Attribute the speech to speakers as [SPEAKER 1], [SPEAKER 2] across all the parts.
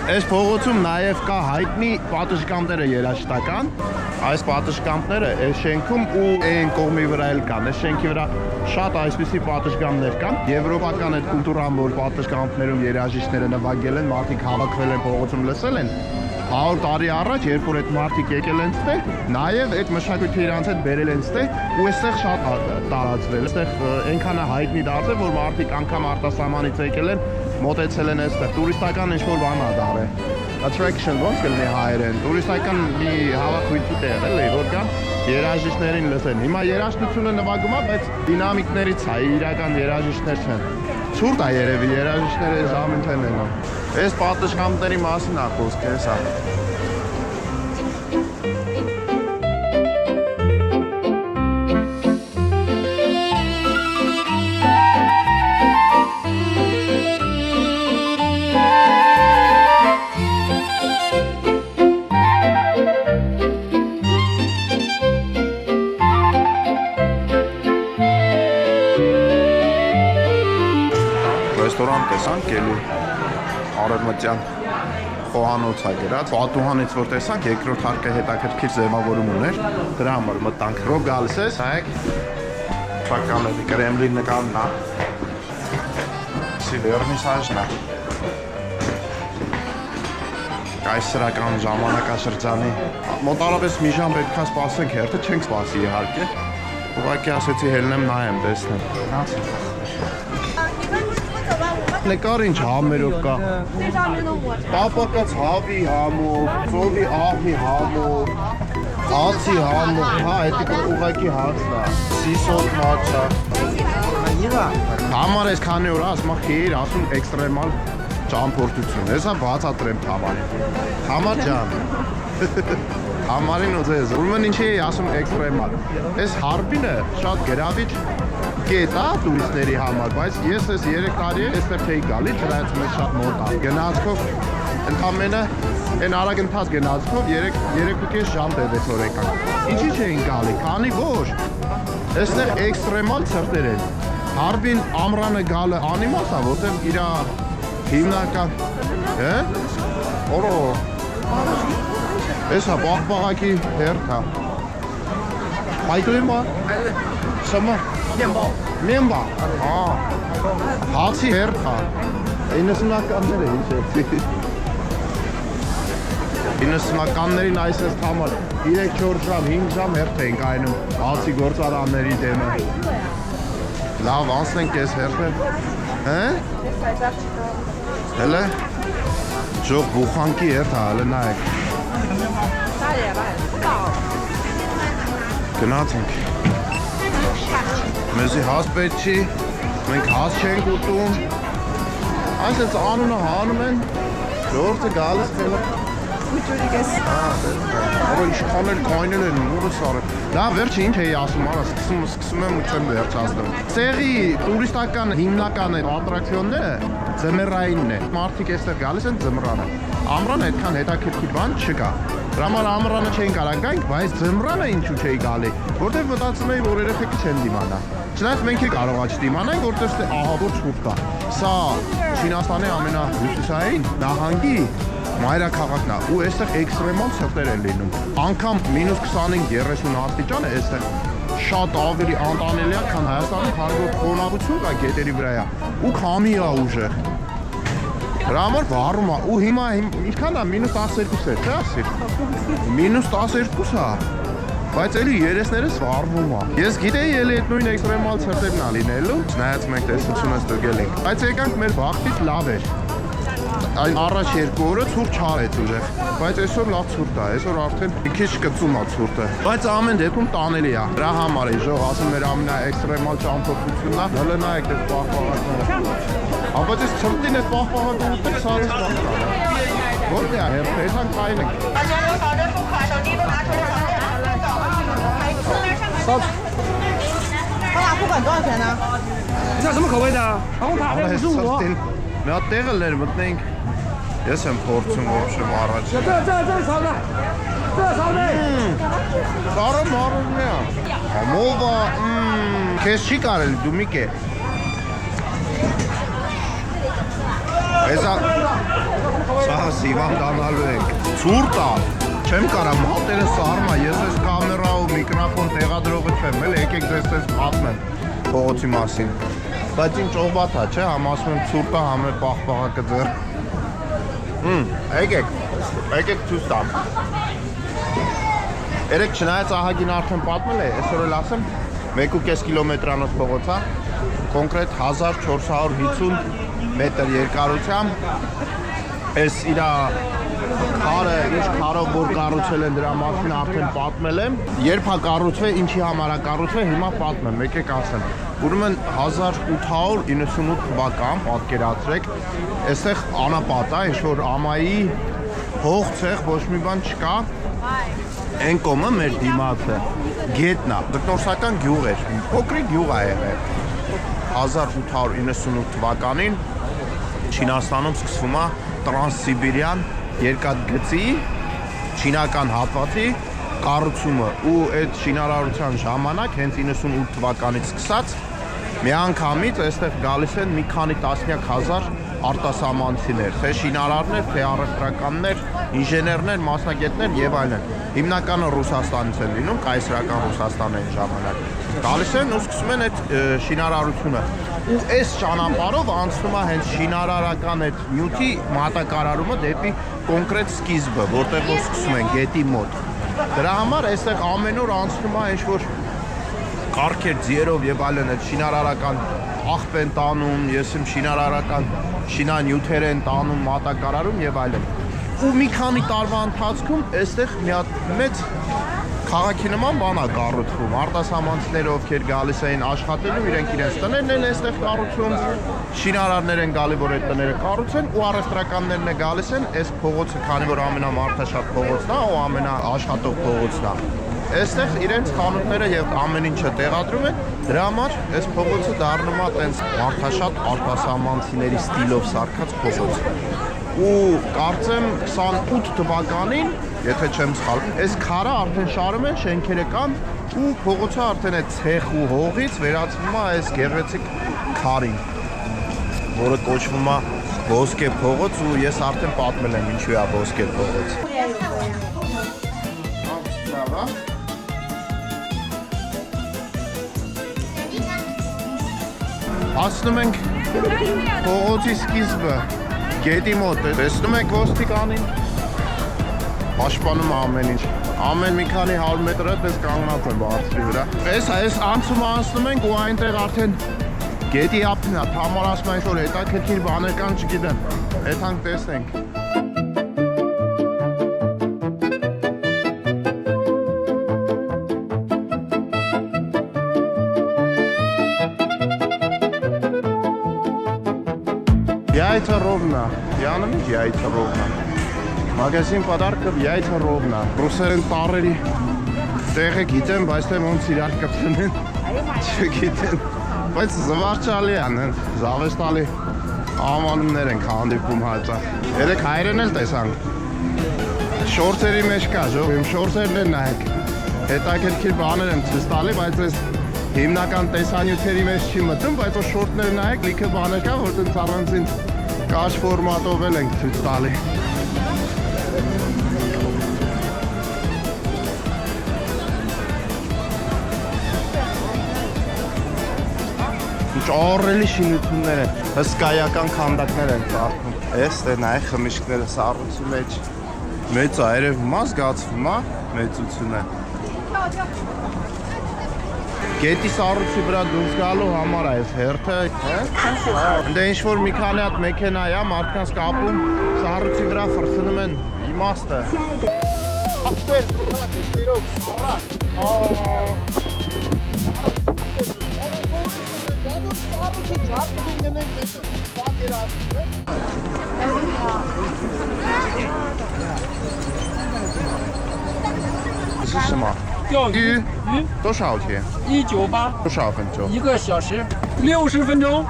[SPEAKER 1] Այս փողոցում նաև կա հայտնի պատշգամբները երաժշտական։ Այս պատշգամբները այս շենքում ու այն կողմի վրա էլ կան։ Այս շենքի վրա շատ այսպիսի պատշգամբներ կան։ Եվրոպական այդ կուլտուրան, որ պատշգամբներում երաժիշտները նվագել են, մարդիկ հավաքվել են փողոցում լսել են։ 100 տարի առաջ, երբ որ այդ մարդիկ եկել են ստեղ, նաև այդ մշակույթը իրանց հետ բերել են ստեղ ու այստեղ շատ տարածվել։ Այստեղ այնքան է հայտնի դարձել, որ մարդիկ անգամ արտասահմանից եկել են, մոտեցել են այստեղ։ Տուրիստական ինչ-որ բան է դառել։ Attraction ոնց կլինի հայերեն։ Տուրիստական մի հավաքույթի տեղ էլի, որ կան երաժիշտներին լսեն։ Հիմա երաժշտությունը նվագում է, բայց դինամիկներից է, իրական երաժիշտներ չեն։ Ցուրտ է երևի, երաժիշտները ժամանցեն են։ Այս պատշգամբների մասին է խոսքը, հեսա։ Ռեստորան տեսանք ելու արևմտյան խոհանոց է գրած, պատուհանից որ տեսանք երկրորդ հարկը հետաքրքիր ձևավորում ուներ, դրա համար մտանք։ Ռոբ գալիս ես, հայք ֆականների Կրեմլին նկարն է, վերնիսաժն է, կայսրական ժամանակաշրջանի, մոտարապես մի ժամ պետք է սպասենք, հերթը չենք սպասի իհարկե, ուղղակի ասեցի հելնեմ նայեմ, տեսնեմ։ Նկար ինչ համերով կա։ Պապակած հավի համով, ծովի աղի համով, հացի համով, հա, էդիկը ուղղակի հացն է, սիսոտ հացը։ Համար ես քանի օր ասմա խիր, ասում էքստրեմալ ճամփորդություն, հեսա բացատրեմ թամարին։ Համար ջան։ Համարին ու ձեզ, ուրմեն ինչի էի ասում էքստրեմալ։ Այս հարբինը շատ գրավիչ կետ է տուրիստների համար, բայց ես այս 3 տարի այստեղ չէի գալի, չնայած մեզ շատ մոտ է։ Գնացքով ընդամենը այն արագ ընթաց գնացքով 3.5 ժամ տևեց որ եկանք։ Ինչի չէին գալի, քանի որ այստեղ էքստրեմալ ցրտեր են։ Հարբին ամրանը գալը անիմաց է, որտեղ իր հիմնական, հե? Օրո։ Էսա բաղբաղակի հերթ է։ Հայկլիմա։ Սամա։ Մենբա, հացի հերթ է, 90-ականներ է ինչ է, 90-ականներին այսպես համար 3-4 ժամ, 5 ժամ հերթ ենք այնում, հացի գործարանների դեմը, լավ անցնենք ես հերթը, հելը, ժող բուխանքի հերթ է, հելը նայեք, գնացենք, մեզի հաց պետք չի, մենք հաց չենք ուտում, այսպես անունը հանում են, ժողովուրդը գալիս խելը։ Որը իշխանել կայնել են, ուրս արել։ Լավ, վերջը ինչ էի ասում, արա, սկսում եմ ու չեմ վերջացնում։ Սեղի տուրիստական հիմնական ատրակցիոնները ձմեռայինն է։ Մարդիկ այստեղ գալիս են ձմռանը։ Ամռանը այդքան հետաքրքիր բան չկա։ Դրա համար ամռանը չեն կարող գանք, բայց ձմռանը ինչու չէի գալի, որտեղ մտածում էի, որ երեխեքը չեն դիմանա։ Չնայած մենք էլ կարող ա չդիմանանք, որտեղ ահավոր ցուրտ է։ Սա Չինաստանի ամենահյուսիսային նահանգի մայրաքաղաքն է ու այստեղ էքստրեմալ ցրտեր են լինում։ Անգամ -25-30 աստիճան է այստեղ շատ ավելի անտանելի է, քան Հայաստանում, քանի որ խոնավություն կա գետերի վրա ու քամի է ուժեղ։ Դրա համար վառում է ու հիմա ինչքան է -12 է, չէ՞ ասի։ -12 է։ Բայց էլի երեսներս վառվում է։ Ես գիտեի էլի այդ նույն էքստրեմալ ցրտերն է լինելու, չնայած մենք տեսությունը ստուգել ենք։ Բայց եկանք մեր բախտից լավ էր։ Այն առաջ 2 օրը ցուրտ չարեց ուժեղ, բայց այսօր լավ ցուրտ է, այսօր արդեն մի քիչ կծում է ցուրտը։ Բայց ամեն դեպքում տանելի է։ Դրա համար է ժող ասում մեր ամենաէքստրեմալ ճամփորդությունն է։ Հələ նայեք այդ պահպանները։ Ապա դες ցրտին այդ պահպանները ուտեք սարից բախտ։ Որտե՞ղ է հերթը, այդքան կային ենք։
[SPEAKER 2] 不管多少钱呢？
[SPEAKER 3] 你要什么口味的？红塔的55。
[SPEAKER 1] Մի հատ տեղը լեր մտնենք, ես եմ փորձում ոբշեմ առաջ։
[SPEAKER 3] 这烧的，这烧的。
[SPEAKER 1] Սարը մարում է։ Համովա, քեզ չի կարել դու մի կե։ Էսա Սա սիվան դանալու ենք։ Ցուրտ է։ Չեմ կարա մատերը սարմա, ես այս կամերա ու միկրոֆոն տեղադրողը չեմ, էլ եկեք ձեզ այս պատմեմ փողոցի մասին։ Բայց ինչ ողբաթ է, չէ, համ ասում եմ ցուրտ է, համ է պաղպաղակը ձեռ։ Եկեք ցույց տամ։ Երեք չնայած ահագին արդեն պատմել է, այսօր էլ ասեմ 1.5 կիլոմետրանոց փողոց է, կոնկրետ 1450 մետր երկարությամբ, այս իրա քարը, ինչ քարով որ կառուցել են դրա մասին արդեն պատմել եմ, երբ է կառուցվել, ինչի համար է կառուցվել, հիմա պատմեմ, եկեք ասեմ։ Ուրեմն 1898 թվական, պատկերացրեք, այստեղ անապատ է, ինչ-որ ամայի հող ցեղ, ոչ մի բան չկա, այն կողմը մեր դիմացը, գետնա, դրտորսական գյուղ էր, փոքրիկ գյուղ է եղել, 1898 թվականին Չինաստանում սկսվում է տրանսսիբիրյան երկաթգծի չինական հատվածի կառուցումը ու այդ շինարարության ժամանակ հենց 98 թվականից սկսած միանգամից այստեղ գալիս են մի քանի տասնյակ հազար արտասահմանցիներ, թե շինարարներ, թե առևտրականներ, ինժեներներ, մասնագետներ եւ այլն։ Հիմնականը Ռուսաստանից են լինում, կայսրական Ռուսաստան այն ժամանակ։ Գալիս են ու սկսում են այդ շինարարությունը։ Ու այս ճանապարհով անցնում է հենց շինարարական այդ նյութի մատակարարումը դեպի կոնկրետ սկիզբը, որտեղ որ սկսում են գետի մոտ։ Դրա համար այստեղ ամեն օր անցնում է ինչ-որ կառքեր ձիերով եւ այլն այդ շինարարական աղբ են տանում, ես իմ շինարարական շինանյութեր են տանում, մատակարարում եւ այլն։ Ու մի քանի տարվա ընթացքում այստեղ մի հատ մեծ քաղաքի նման բան է կառուցվում, արտասահմանցիները ովքեր գալիս էին աշխատելու, իրենց տներն են այստեղ կառուցում, շինարարներ են գալի, որ այդ տները կառուցեն ու առևտրականներն են գալիս են այս փողոցը, քանի որ ամենամարդաշատ փողոցն է ու ամենաաշխատող փողոցն է։ Այստեղ իրենց խանութները եւ ամեն ինչը տեղադրում են, դրա համար այս փողոցը դառնում է տենց մարդաշատ արտասահմանցիների ստիլով սարքած փողոց։ Ու կարծեմ 28 թվականին, եթե չեմ սխալվում, այս քարը արդեն շարում են, շենքերը կան ու փողոցը արդեն այդ ցեխ ու հողից վերածվում է այս գեղեցիկ քարին, որը կոչվում է ոսկե փողոց ու ես արդեն պատմել եմ ինչու է ոսկե փողոց։ Հասնում ենք փողոցի սկիզբը, գետի մոտ, տեսնում եք ոստիկանին, պաշտպանում ամեն ինչ, ամեն մի քանի 100 մետր այդպես կանգնած է բարձրի վրա։ Այս անցումը անցնում ենք ու այնտեղ արդեն գետի ափն է, Թամար ասում է ինչ-որ հետաքրքիր բաներ կան, չգիտեմ, հետանք տեսնենք։ Яйца ровно. Яна яйца ровно. Магазин подарков яйца ровно. Ռուսերեն տառերի տեղը գիտեմ, բայց թե ոնց իրար կպցնեն, չգիտեմ։ Բայց զվարճալի են, զավեստալի անվանումներ են հանդիպում հաճախ։ Երեք հայերեն էլ տեսանք։ Շորտերի մեջ կա, իմ շորտերն են նայեք։ Հետաքրքիր բաներ եմ ցույց տալի, բայց այս հիմնական տեսանյութերի մեջ չի մտնում, բայց որ շորտներ նայեք, լիքը բաներ կա, որ տենց առանձին կաշ ֆորմատով էլ ենք ցույց տալի։ Ինչ առելի շինություններ են, հսկայական քանդակներ են ծառքում։ Այս դե նայ խմիչքները սառույցի մեջ մեծ է, երևում է, զգացվում է մեծությունը։ Գետի սառույցի վրա դուրս գալու համար է այս հերթը, դե ինչ-որ մի քանի հատ մեքենա է, մարդկանց կապում, սառույցի վրա ֆրցնում են իմաստը։这是什么？
[SPEAKER 3] 钓
[SPEAKER 1] 鱼
[SPEAKER 3] 鱼
[SPEAKER 1] 多少钱？
[SPEAKER 3] 198，
[SPEAKER 1] 多少分钟？
[SPEAKER 3] 1个小时60分钟，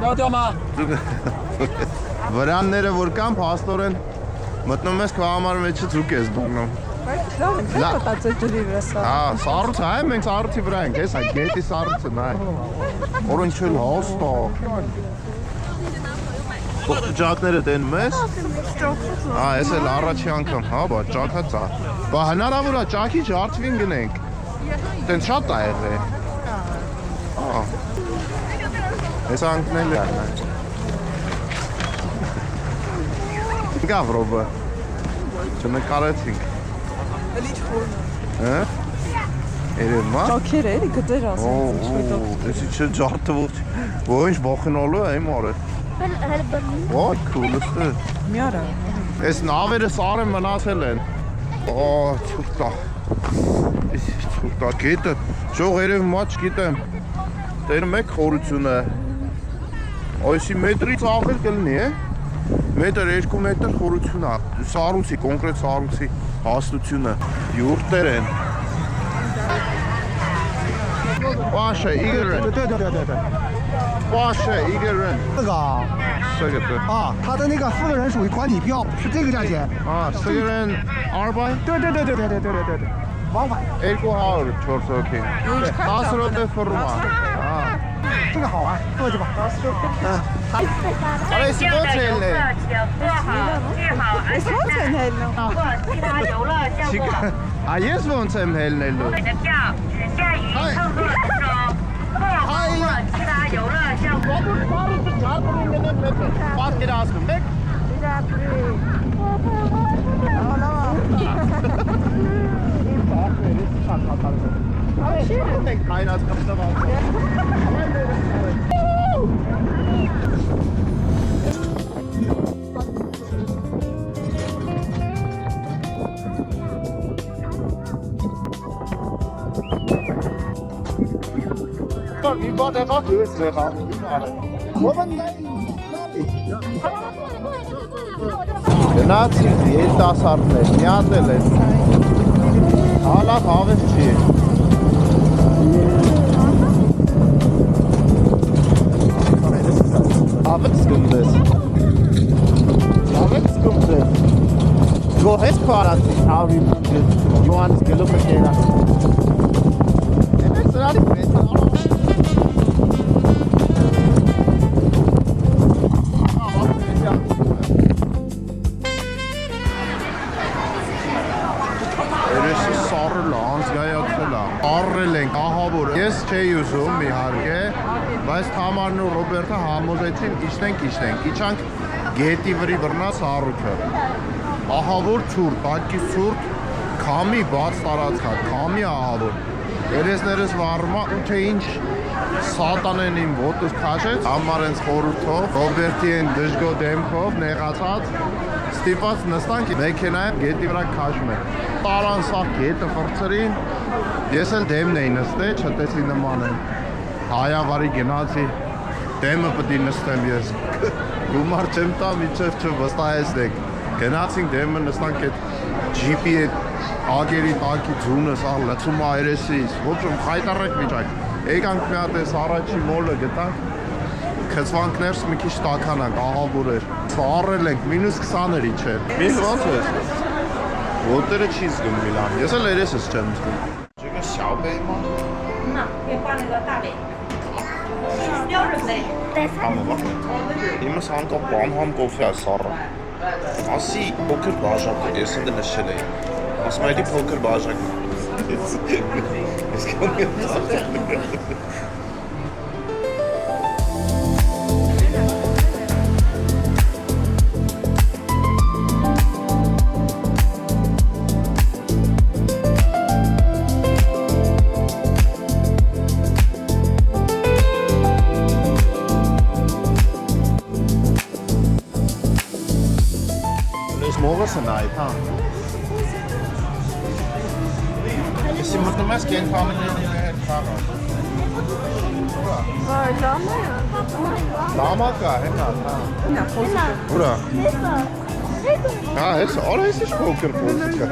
[SPEAKER 3] 要钓吗？
[SPEAKER 1] Վրանները որ կան, փաստորեն մտնում ես քո համար մեջը ցուկ ես դառնում։ Հա, սառույց է, մենք սառույցի վրա ենք, հեսա գետի սառույցը նայ։ Օրենչել հոստո։ Ջակները դենում ես։ Այս էլ առաջի անգամ, հա, բա ջակած է։ Բա հնարավոր է ջակի ջարդվին գնենք։ Դեն շատ է եղել։ Ահա։ Այս անկնել է։ Գավրոբը։ Չնկարեցինք։
[SPEAKER 3] Էլի չխորն։
[SPEAKER 1] Հա։ Երևա։
[SPEAKER 3] Ջոքեր էլի գտեր ասում։
[SPEAKER 1] Էսի չջարդվող։ Ոչ բախնալու է մորը։ Ոայ քուլստը։
[SPEAKER 3] Միարա։
[SPEAKER 1] Այս նավերը սարը մնացել են։ Չուտա։ Չուտա գետը։ Ժող երև մաչ գիտեմ։ Տերում եք խորությունը։ Այսի մետրից աղել կլնի է։ Մետր, 2 մետր խորություն է։ Սարուցի, կոնկրետ սարուցի հաստությունը։ Յուրտեր են։ Պաշը, իգերեն։ Պաշը, իգերեն։
[SPEAKER 2] 这个啊，
[SPEAKER 1] 这个对。
[SPEAKER 2] 它的那个4个人属于团体票，是这个价钱。
[SPEAKER 1] 4个人200。
[SPEAKER 2] 对，往返。
[SPEAKER 1] 200 4 հոգի։ 10 րոպե ֆորմա։
[SPEAKER 2] 这个好玩，坐去吧。
[SPEAKER 1] Այս ո՞նց ելն է։
[SPEAKER 3] Այս ո՞նց են հելնում։
[SPEAKER 1] Ես ո՞նց եմ հելնելու։ Պատկերացնում եք։ Մի բան եղավ ես եղավ։ Գնացինք երիտասարդներ, միատել են։ Հալավ հավես չի։ Հավես գնդես։ Հավես գնդես։ Գոհես պարացի, հավի յուանս գլում է կերա։ Էմեր սրալի պետ է արավ։ Առել ենք ահավոր։ Ես չէի ուզում իհարկե, բայց Թամարն ու Ռոբերտը համոզեցին իջնենք։ Իջանք գետի վրի բռնած սառույցը։ Ահավոր ցուրտ, բակի ցուրտ, քամի բաց տարածքա, քամի ահավոր։ Երեսներս վառումա ու թե ինչ սատանեն իմ ոտս քաշեց, համարենց խորհրդով, Ռոբերտի են դժգո դեմքով նեղացած, ստիպած նստանք մեքենայով գետի վրա քաշում ենք։ Տարան սա գետը ֆրծրին։ Ես էլ դեմն էի նստել, չտեսի նման են։ Հայավարի գնացի, դեմը պտի նստեմ ես։ Գումար չեմ տա, միջև չվստահեցնեք։ Գնացինք դեմը նստանք այդ ջիպի այդ ագերի տակի ձունը սա լցում այրեսից, ոչմ խայտարեք վիճակ։ Եկանք մի հատ էս առաջի մոլը գտանք, քծվանքներս մի քիչ տականանք, ահավոր էր։ Սառել ենք, -20 էր իջել։ Միշտ ոնց ես։ Ոտերը չի զգում Միլան, ես էլ երեսս չեմ զգում։ 小杯吗？
[SPEAKER 4] 可以换那个大杯，标准杯。
[SPEAKER 1] Իմս հանկա բամ կոֆե է սառը։ Ասի փոքր բաժակ է, ես ընդ նշել էի։ Ասում էի փոքր բաժակ։ Ես կամի եմ Մողսը նայ, հա։ Եսի մտնում ես կենթանիների հետ խաղալ։ Լամա կա, հենա, հա։ Ուրա։ Հա, ես, արա ես ինչ փոքր փոքր կա։